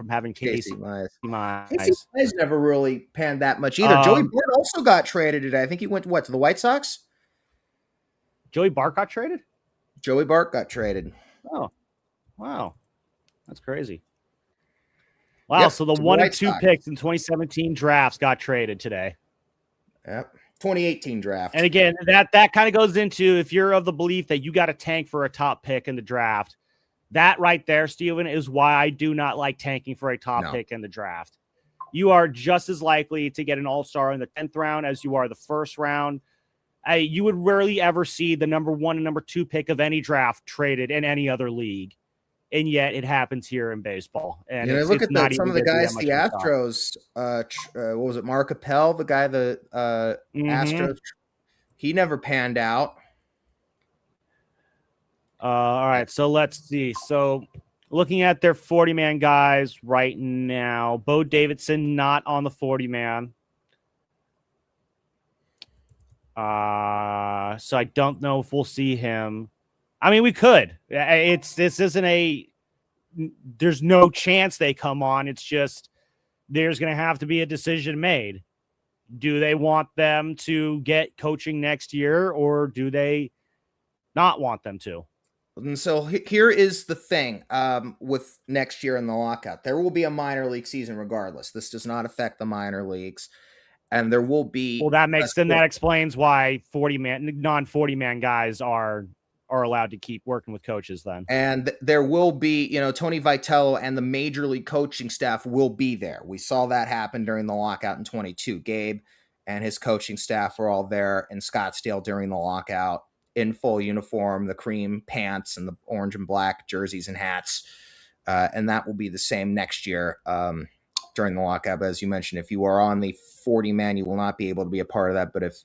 having Casey Mize. Casey Mize never really panned that much either. Joey Bart also got traded today. I think he went to the White Sox. Joey Bart got traded? Joey Bart got traded. Oh, wow. That's crazy. Wow, yep, so the 1 and 2 picks in 2017 drafts got traded today. Yep. 2018 draft. And again, that kind of goes into if you're of the belief that you got to tank for a top pick in the draft. That right there, Steven, is why I do not like tanking for a top pick in the draft. You are just as likely to get an all-star in the 10th round as you are the first round. You would rarely ever see the number 1 and number 2 pick of any draft traded in any other league. and yet it happens here in baseball. And Look it's at not some even of the going to be that guys, much the of a shock. Astros. What was it, Mark Appel, the guy, the Astros? He never panned out. All right, so let's see. So looking at their 40-man guys right now, Bo Davidson not on the 40-man. So I don't know if we'll see him. I mean, we could. This isn't a. There's no chance they come on. It's just there's going to have to be a decision made. Do they want them to get coaching next year, or do they not want them to? And so here is the thing with next year in the lockout. There will be a minor league season regardless. This does not affect the minor leagues. And there will be. Well, that explains why 40-man, non-40-man guys are allowed to keep working with coaches then. And there will be, Tony Vitello and the major league coaching staff will be there. We saw that happen during the lockout in 22. Gabe and his coaching staff were all there in Scottsdale during the lockout in full uniform, the cream pants and the orange and black jerseys and hats. And that will be the same next year during the lockout. But as you mentioned, if you are on the 40-man, you will not be able to be a part of that. But if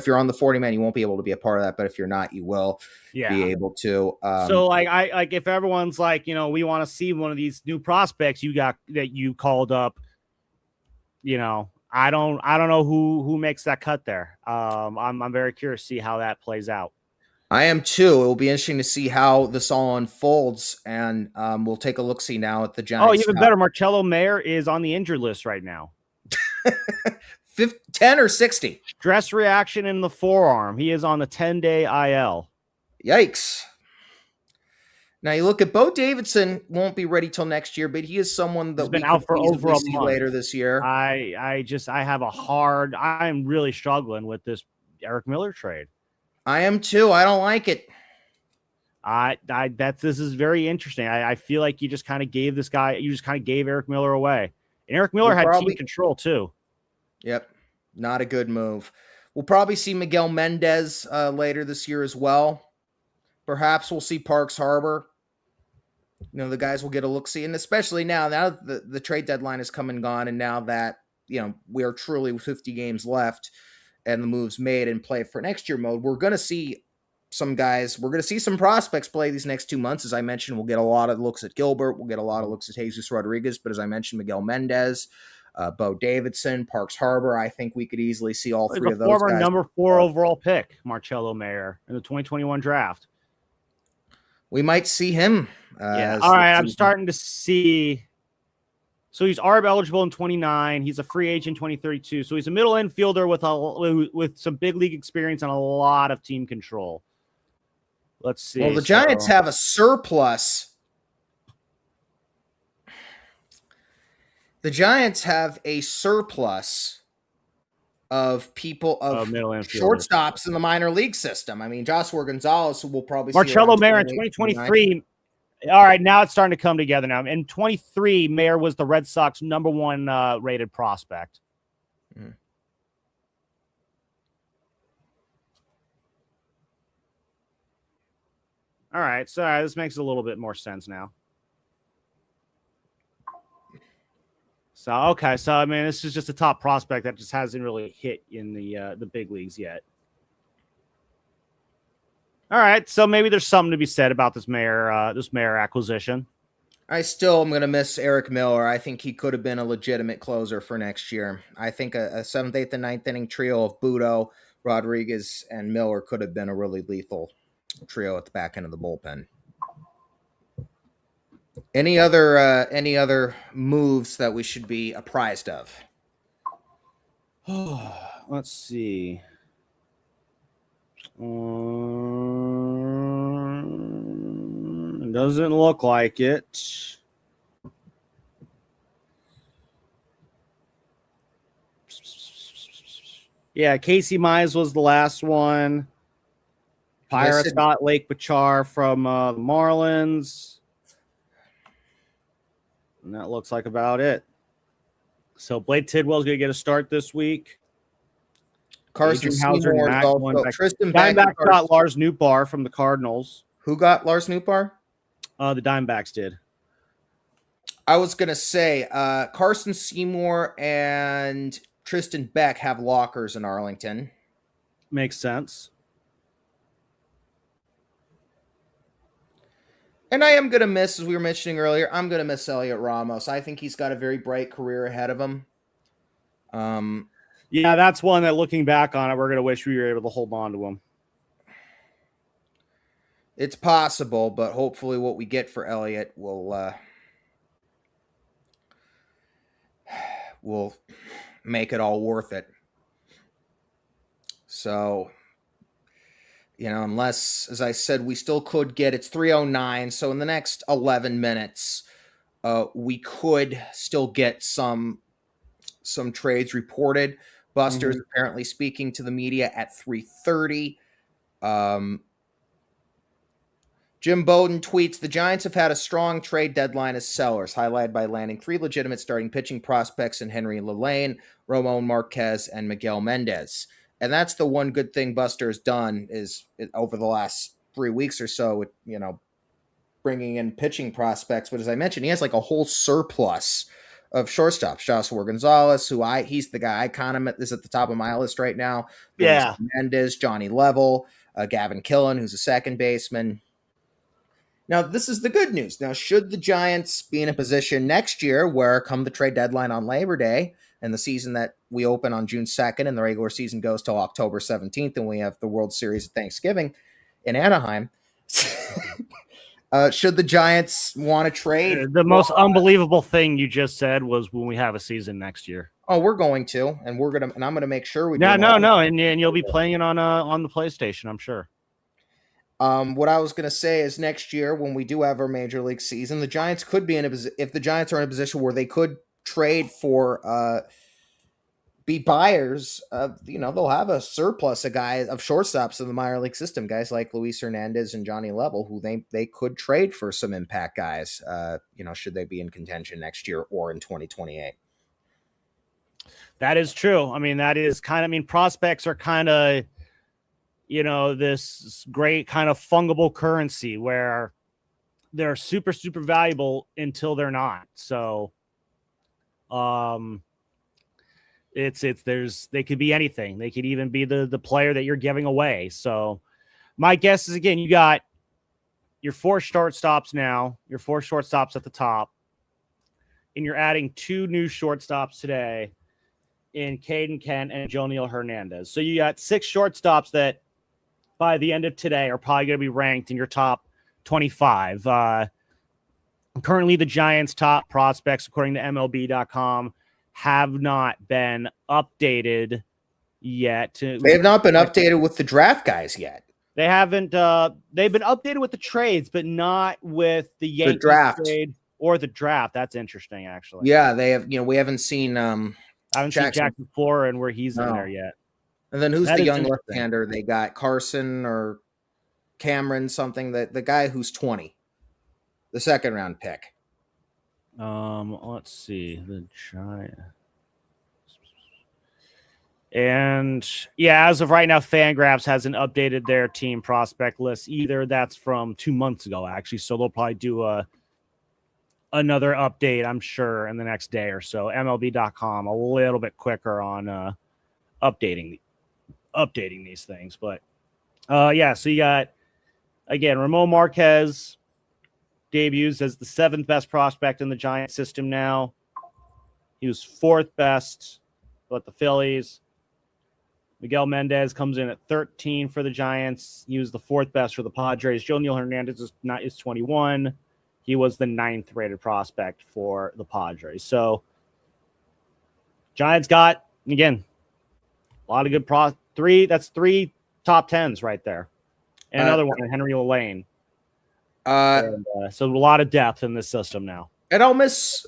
you're on the 40-man, you won't be able to be a part of that. But if you're not, you will be able to. So like if everyone's like, we want to see one of these new prospects you called up, I don't know who makes that cut there. I'm very curious to see how that plays out. I am too. It will be interesting to see how this all unfolds, and we'll take a look-see now at the Giants. Oh, even better, Marcelo Mayer is on the injured list right now. 10 or 60. Stress reaction in the forearm. He is on the 10-day IL. Yikes. Now you look at Bo Davidson, won't be ready till next year, but he is someone that he's been out for over a month later this year. I'm really struggling with this Eric Miller trade. I am too. I don't like it. This is very interesting. I feel like you just kind of gave Eric Miller away. And Eric Miller had team control too. Yep. Not a good move. We'll probably see Miguel Mendez later this year as well. Perhaps we'll see Parks Harbor. The guys will get a look-see. And especially now the trade deadline has come and gone. And now that, we are truly 50 games left and the moves made and play for next year mode, we're going to see some guys. We're going to see some prospects play these next 2 months. As I mentioned, we'll get a lot of looks at Gilbert. We'll get a lot of looks at Jesus Rodriguez. But as I mentioned, Miguel Mendez, Bo Davidson, Parks Harbor. I think we could easily see all three of those former guys. Number 4 overall pick, Marcelo Mayer, in the 2021 draft. We might see him. All right, I'm starting to see. So he's ARB eligible in 29. He's a free agent in 2032. So he's a middle infielder with some big league experience and a lot of team control. Let's see. Well, the Giants have a surplus. The Giants have a surplus of people of shortstops in the minor league system. I mean, Joshua Gonzalez will probably Marcelo Mayer in 2023. All right, now it's starting to come together now. In 23, Mayer was the Red Sox number 1 rated prospect. Mm. All right, so this makes a little bit more sense now. So, okay, so I mean, this is just a top prospect that just hasn't really hit in the big leagues yet. All right, so maybe there's something to be said about this Mayer acquisition. I still am going to miss Eric Miller. I think he could have been a legitimate closer for next year. I think a 7th, 8th, and 9th inning trio of Budo, Rodriguez, and Miller could have been a really lethal trio at the back end of the bullpen. Any other moves that we should be apprised of? Let's see. Doesn't look like it. Yeah, Casey Mize was the last one. Pirates got Lake Bachar from the Marlins. And that looks like about it. So Blake Tidwell's going to get a start this week. Carson Seymour is also. Tristan Diamondbacks got Lars Nootbaar from the Cardinals. Who got Lars Nootbaar? The Diamondbacks did. I was gonna say Carson Seymour and Tristan Beck have lockers in Arlington. Makes sense. And I am going to miss, as we were mentioning earlier, I'm going to miss Elliot Ramos. I think he's got a very bright career ahead of him. Yeah, that's one that looking back on it, we're going to wish we were able to hold on to him. It's possible, but hopefully what we get for Elliot will make it all worth it. So, unless, as I said, we still could get, it's 3:09, so in the next 11 minutes, we could still get some trades reported. Buster's apparently speaking to the media at 3:30. Jim Bowden tweets, the Giants have had a strong trade deadline as sellers, highlighted by landing 3 legitimate starting pitching prospects in Henry Lelaine, Ramon Marquez, and Miguel Mendez. And that's the one good thing Buster has done is over the last 3 weeks or so, bringing in pitching prospects. But as I mentioned, he has like a whole surplus of shortstops. Joshua Gonzalez, he's the guy I kind of is at the top of my list right now. Yeah. Mendez, Johnny Level, Gavin Killen, who's a second baseman. Now, this is the good news. Now, should the Giants be in a position next year where come the trade deadline on Labor Day and the season that we open on June 2nd and the regular season goes till October 17th and we have the World Series at Thanksgiving in Anaheim, should the Giants want to trade? The most unbelievable thing you just said was when we have a season next year. Oh, we're going to, and I'm gonna make sure we. No, and you'll be playing it on the PlayStation, I'm sure. What I was gonna say is next year when we do have our major league season, the Giants could be if the Giants are in a position where they could trade for be buyers. They'll have a surplus of shortstops in the minor league system, guys like Luis Hernandez and Johnny Level, who they could trade for some impact guys. Should they be in contention next year or in 2028. That is true. I mean, prospects are kind of, this great kind of fungible currency where they're super, super valuable until they're not. So, they could be anything. They could even be the player that you're giving away. So my guess is, again, you got your 4 shortstops now, your 4 shortstops at the top, and you're adding 2 new shortstops today in Caden Kent and Joniel Hernandez. So you got 6 shortstops that by the end of today are probably going to be ranked in your top 25. Currently, the Giants' top prospects, according to MLB.com, have not been updated yet. They have not been updated with the draft guys yet. They haven't. They've been updated with the trades, but not with the Yankees trade or the draft. That's interesting, actually. Yeah, they have. We haven't seen. I haven't seen Jackson Flora and where he's in there yet. And then who's the young left-hander? They got Carson or Cameron something. The guy who's 20, the second round pick. Let's see the Giants. And yeah, as of right now, Fangraphs hasn't updated their team prospect list either. That's from 2 months ago, actually. So they'll probably do another update, I'm sure, in the next day or so. MLB.com a little bit quicker on updating these things. But so you got, again, Ramon Marquez debuts as the 7th best prospect in the Giant system now. He was 4th best with the Phillies. Miguel Mendez comes in at 13 for the Giants. He was the 4th best for the Padres. Joniel Hernandez is 21. He was the 9th rated prospect for the Padres. So Giants got, again, a lot of good that's 3 top 10s right there. And another one, Henry Lelaine. So a lot of depth in this system now. And I'll miss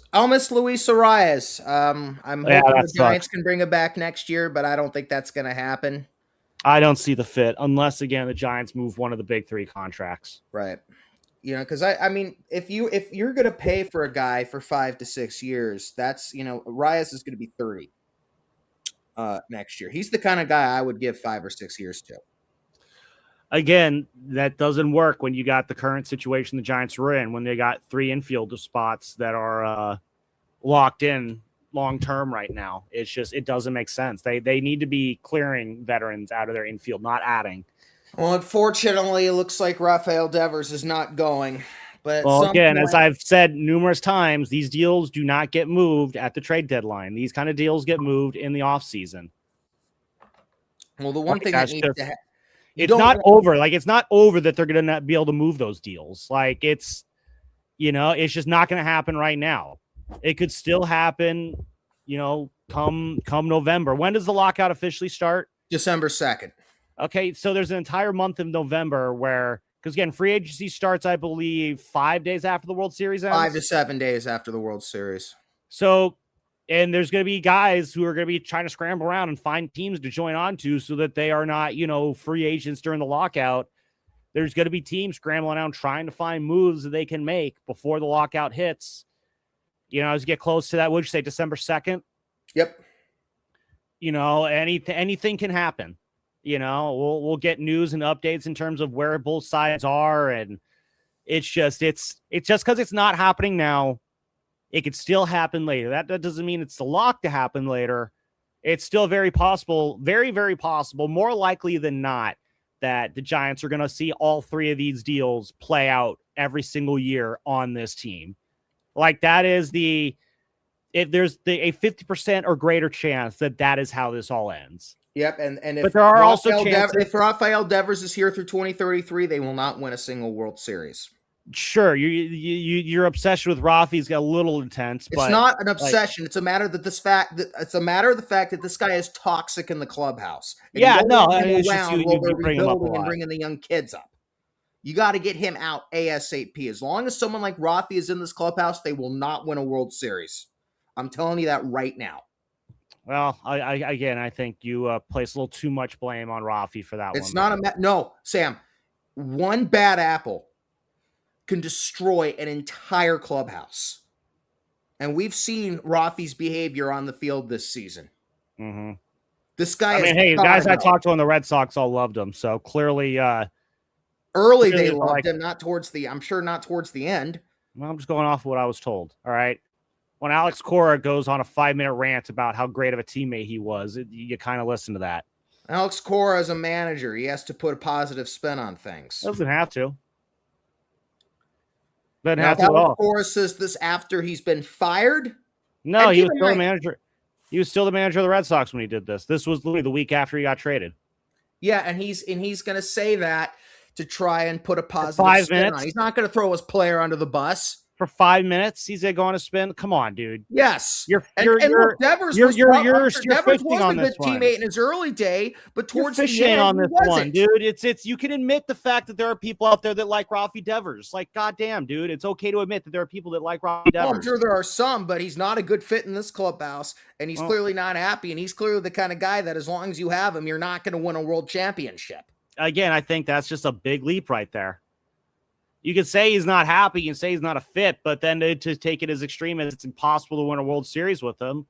Luis Arias. I'm hoping the Giants can bring him back next year, but I don't think that's going to happen. I don't see the fit unless, again, the Giants move one of the big 3 contracts. Right. Because I mean, if you're going to pay for a guy for 5 to 6 years, that's Arias is going to be 30 next year. He's the kind of guy I would give 5 or 6 years to. Again, that doesn't work when you got the current situation the Giants are in, when they got 3 infield spots that are locked in long term right now. It's just, it doesn't make sense. They need to be clearing veterans out of their infield, not adding. Well, unfortunately, it looks like Rafael Devers is not going. But at Well, some again, point, as I've said numerous times, these deals do not get moved at the trade deadline. These kind of deals get moved in the offseason. well, the one thing that needs to happen. It's not over. Like, it's not over that they're going to not be able to move those deals. Like, it's, it's just not going to happen right now. It could still happen, come November. When does the lockout officially start? December 2nd. Okay, so there's an entire month of November where, because again, free agency starts, I believe, 5 days after the World Series ends. 5 to 7 days after the World Series. So, and there's going to be guys who are going to be trying to scramble around and find teams to join on to so that they are not, free agents during the lockout. There's going to be teams scrambling around trying to find moves that they can make before the lockout hits. As you get close to that, would you say December 2nd? Yep. Anything can happen. We'll get news and updates in terms of where both sides are, and it's just because it's not happening now. It could still happen later. That doesn't mean it's the lock to happen later. It's still very possible, very, very possible, more likely than not, that the Giants are going to see all 3 of these deals play out every single year on this team. Like, that is if there's a 50% or greater chance that is how this all ends. Yep, and but there are also chances. If Rafael Devers is here through 2033, they will not win a single World Series. Sure, your obsession with Rafi's got a little intense. It's not an obsession. It's a matter that it's a matter of the fact that this guy is toxic in the clubhouse. And it's just you bring him up a lot. And bringing the young kids up. You got to get him out ASAP. As long as someone like Rafi is in this clubhouse, they will not win a World Series. I'm telling you that right now. Well, I think you place a little too much blame on Rafi for that one. It's not no, Sam. One bad apple can destroy an entire clubhouse. And we've seen Rafi's behavior on the field this season. Mm-hmm. This guy guys I talked to on the Red Sox all loved him. So clearly... Early they loved him, I'm sure not towards the end. Well, I'm just going off of what I was told. All right. When Alex Cora goes on a 5-minute rant about how great of a teammate he was, you kind of listen to that. Alex Cora is a manager. He has to put a positive spin on things. Doesn't have to. Alex Cora says this after he's been fired? No, he was still the manager. He was still the manager of the Red Sox when he did this. This was literally the week after he got traded. Yeah, and he's going to say that to try and put a positive spin on. He's not going to throw his player under the bus. For 5 minutes, he's going to spin. Come on, dude. Yes, Devers was a good teammate in his early day, but towards the end, on this one, dude. It's you can admit the fact that there are people out there that like Rafi Devers. Like, goddamn, dude, it's okay to admit that there are people that like Rafi Devers. Well, I'm sure there are some, but he's not a good fit in this clubhouse, and he's clearly not happy. And he's clearly the kind of guy that, as long as you have him, you're not going to win a world championship. Again, I think that's just a big leap right there. You can say he's not happy, you can say he's not a fit, but then to take it as extreme as it's impossible to win a World Series with him.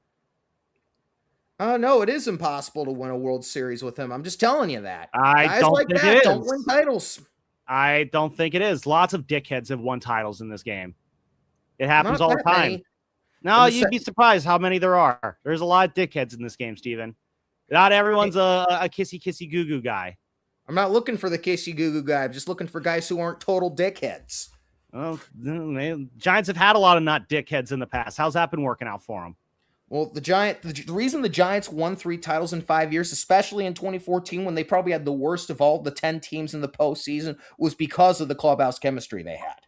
No, it is impossible to win a World Series with him. I'm just telling you that. Guys don't think it is. Don't win titles. I don't think it is. Lots of dickheads have won titles in this game. It happens all the time. Many. No, you'd be surprised how many there are. There's a lot of dickheads in this game, Steven. Not everyone's a kissy goo goo guy. I'm not looking for the kissy goo goo guy. I'm just looking for guys who aren't total dickheads. Well, man, Giants have had a lot of not dickheads in the past. How's that been working out for them? Well, the reason the Giants won 3 titles in 5 years, especially in 2014 when they probably had the worst of all the 10 teams in the postseason, was because of the clubhouse chemistry they had.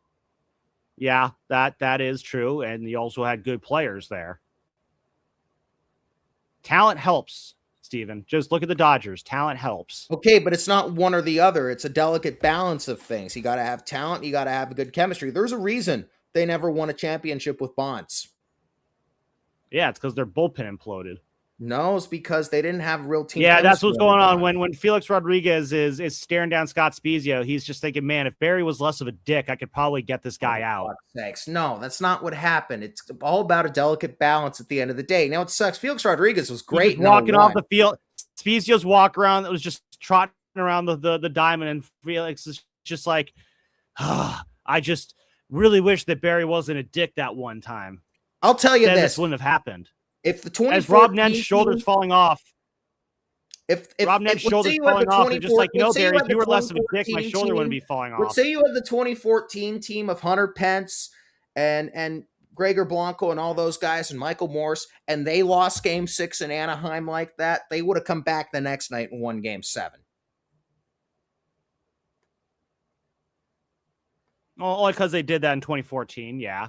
Yeah, that is true, and you also had good players there. Talent helps. Steven, just look at the Dodgers. Talent helps. Okay, but it's not one or the other. It's a delicate balance of things. You got to have talent. You got to have good chemistry. There's a reason they never won a championship with Bonds. Yeah, it's because their bullpen imploded. No, it's because they didn't have real team. Yeah, that's what's going on. When Felix Rodriguez is staring down Scott Spezio, he's just thinking, man, if Barry was less of a dick, I could probably get this guy out. Sakes. No, that's not what happened. It's all about a delicate balance at the end of the day. Now, it sucks. Felix Rodriguez was great. Walking off the field. Spezio's walk around that was just trotting around the diamond, and Felix is just like, I just really wish that Barry wasn't a dick that one time. I'll tell you this wouldn't have happened. If the 2014 as Rob Nent's shoulders falling off, if Rob Nent's shoulders falling off, and just like, Barry, if you were less of a dick, my shoulder wouldn't be falling off. Let's say you had the 2014 team of Hunter Pence and Gregor Blanco and all those guys and Michael Morse, and they lost Game 6 in Anaheim like that, they would have come back the next night and won Game 7. Only because they did that in 2014, yeah.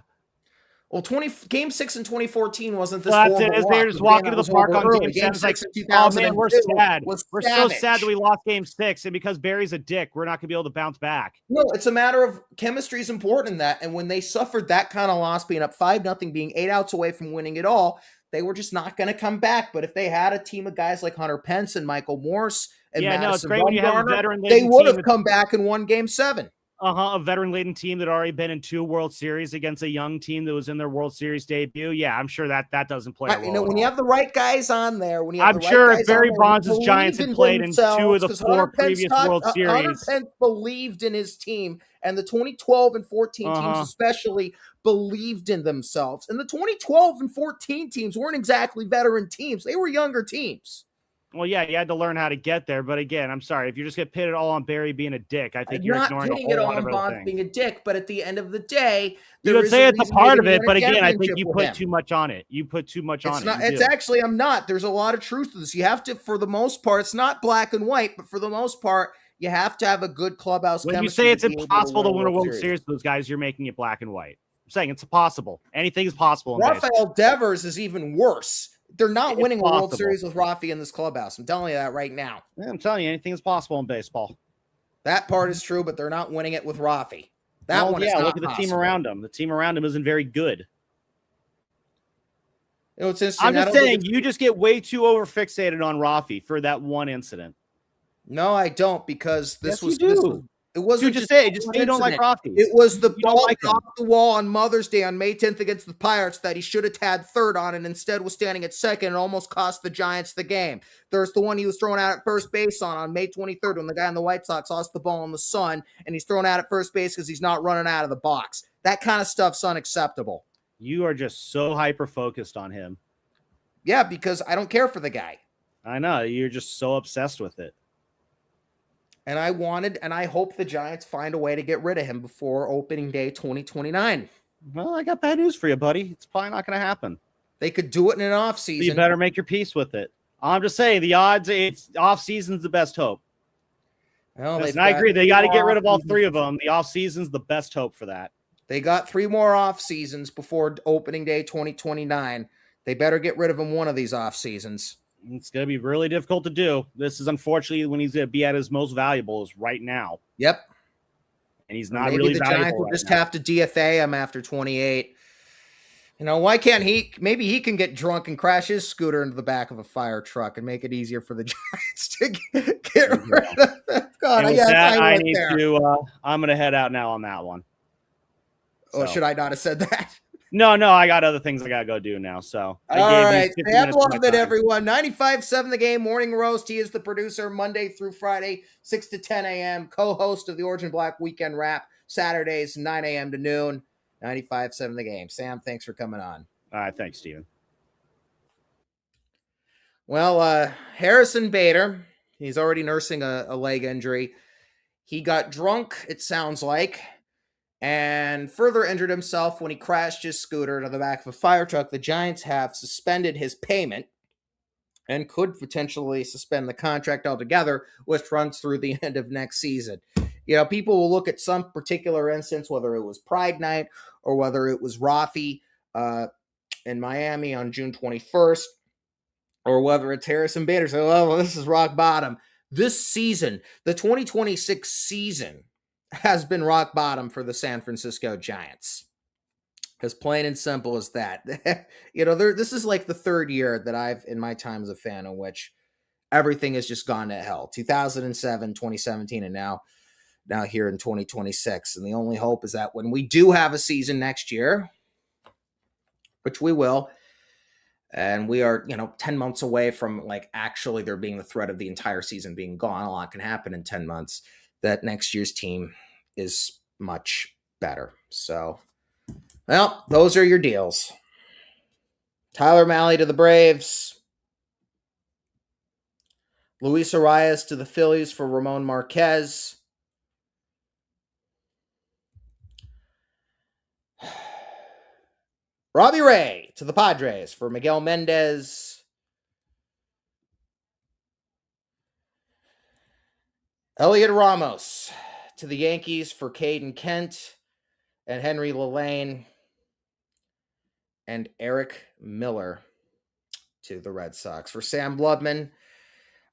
Well, Game 6 in 2014 wasn't this horrible. They were just walking to the park on Game 7. Like, oh, man, we're sad. We're so sad that we lost Game 6, and because Barry's a dick, we're not going to be able to bounce back. No, it's a matter of chemistry is important in that, and when they suffered that kind of loss, being up 5-0, being 8 outs away from winning it all, they were just not going to come back. But if they had a team of guys like Hunter Pence and Michael Morse and Madison it's great when you have a veteran. They would have come back and won Game 7. A veteran-laden team that already been in 2 World Series against a young team that was in their World Series debut. Yeah, I'm sure that doesn't play a role. When you have the right guys on there, I'm sure if Barry Bonds' Giants had played in 2 of the 4 previous World Series, Hunter Pence believed in his team, and the 2012 and 14 teams especially believed in themselves. And the 2012 and 14 teams weren't exactly veteran teams; they were younger teams. Well, yeah, you had to learn how to get there. But again, I'm sorry. If you just get pitted all on Barry being a dick, I think you're ignoring a whole lot of other things. Being a dick, but at the end of the day, you would say it's a part of it. But again, I think you put too much on it. You put too much on it. It's actually, I'm not. There's a lot of truth to this. You have to, for the most part, it's not black and white, but for the most part, you have to have a good clubhouse chemistry. When you say it's impossible to win a World Series with those guys, you're making it black and white. I'm saying it's possible. Anything is possible. Rafael Devers is even worse. They're not winning a World Series with Rafi in this clubhouse. I'm telling you that right now. Yeah, I'm telling you, anything is possible in baseball. That part is true, but they're not winning it with Rafi. That one is not look at the team around him. The team around him isn't very good. It's interesting. I'm just saying, you just get way too over-fixated on Rafi for that one incident. No, I don't, because this was it wasn't just say you don't like Rafi. It was the ball off the wall on Mother's Day on May 10th against the Pirates that he should have had third on and instead was standing at second and almost cost the Giants the game. There's the one he was thrown out at first base on May 23rd when the guy on the White Sox lost the ball in the sun and he's thrown out at first base because he's not running out of the box. That kind of stuff's unacceptable. You are just so hyper-focused on him. Yeah, because I don't care for the guy. I know. You're just so obsessed with it. And I hope the Giants find a way to get rid of him before opening day 2029. Well, I got bad news for you, buddy. It's probably not going to happen. They could do it in an offseason. You better make your peace with it. I'm just saying, the odds, it's off-season's the best hope. Well, I agree. They got to get rid of all 3 of them. The off-season's the best hope for that. They got 3 more off-seasons before opening day 2029. They better get rid of him one of these off-seasons. It's going to be really difficult to do. This is unfortunately when he's going to be at his most valuable is right now. Yep. And he's not really valuable. Maybe the Giants will just have to DFA him after 28. Why can't he? Maybe he can get drunk and crash his scooter into the back of a fire truck and make it easier for the Giants to get rid of him. God, I'm going to head out now on that one. Oh, should I not have said that? No, I got other things I got to go do now. So, all right. Have love it, everyone. 95.7 The Game, Morning Roast. He is the producer, Monday through Friday, 6 to 10 a.m., co-host of the Orange and Black Weekend Wrap, Saturdays, 9 a.m. to noon, 95.7 The Game. Sam, thanks for coming on. All right, thanks, Steven. Well, Harrison Bader, he's already nursing a leg injury. He got drunk, it sounds like, and further injured himself when he crashed his scooter into the back of a fire truck. The Giants have suspended his payment and could potentially suspend the contract altogether, which runs through the end of next season. People will look at some particular instance, whether it was Pride Night or whether it was Rafi in Miami on June 21st, or whether it's Harrison Bader. Say, well, this is rock bottom. This season, the 2026 season, has been rock bottom for the San Francisco Giants. As plain and simple as that. This is like the 3rd year that I've, in my time as a fan, in which everything has just gone to hell. 2007, 2017, and now here in 2026. And the only hope is that when we do have a season next year, which we will, And we are, 10 months away from like actually there being the threat of the entire season being gone. A lot can happen in 10 months. That next year's team is much better. So, well, those are your deals. Tyler Mahle to the Braves. Luis Arias to the Phillies for Ramon Marquez. Robbie Ray to the Padres for Miguel Mendez. Elliot Ramos to the Yankees for Caden Kent and Henry Lillane. And Eric Miller to the Red Sox. For Sam Bloodman,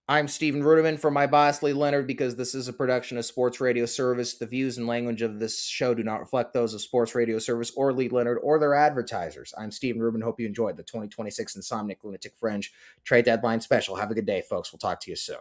I'm Stephen Ruderman for my boss, Lee Leonard, because this is a production of Sports Radio Service. The views and language of this show do not reflect those of Sports Radio Service or Lee Leonard or their advertisers. I'm Stephen Rubin. Hope you enjoyed the 2026 Insomniac Lunatic Fringe trade deadline special. Have a good day, folks. We'll talk to you soon.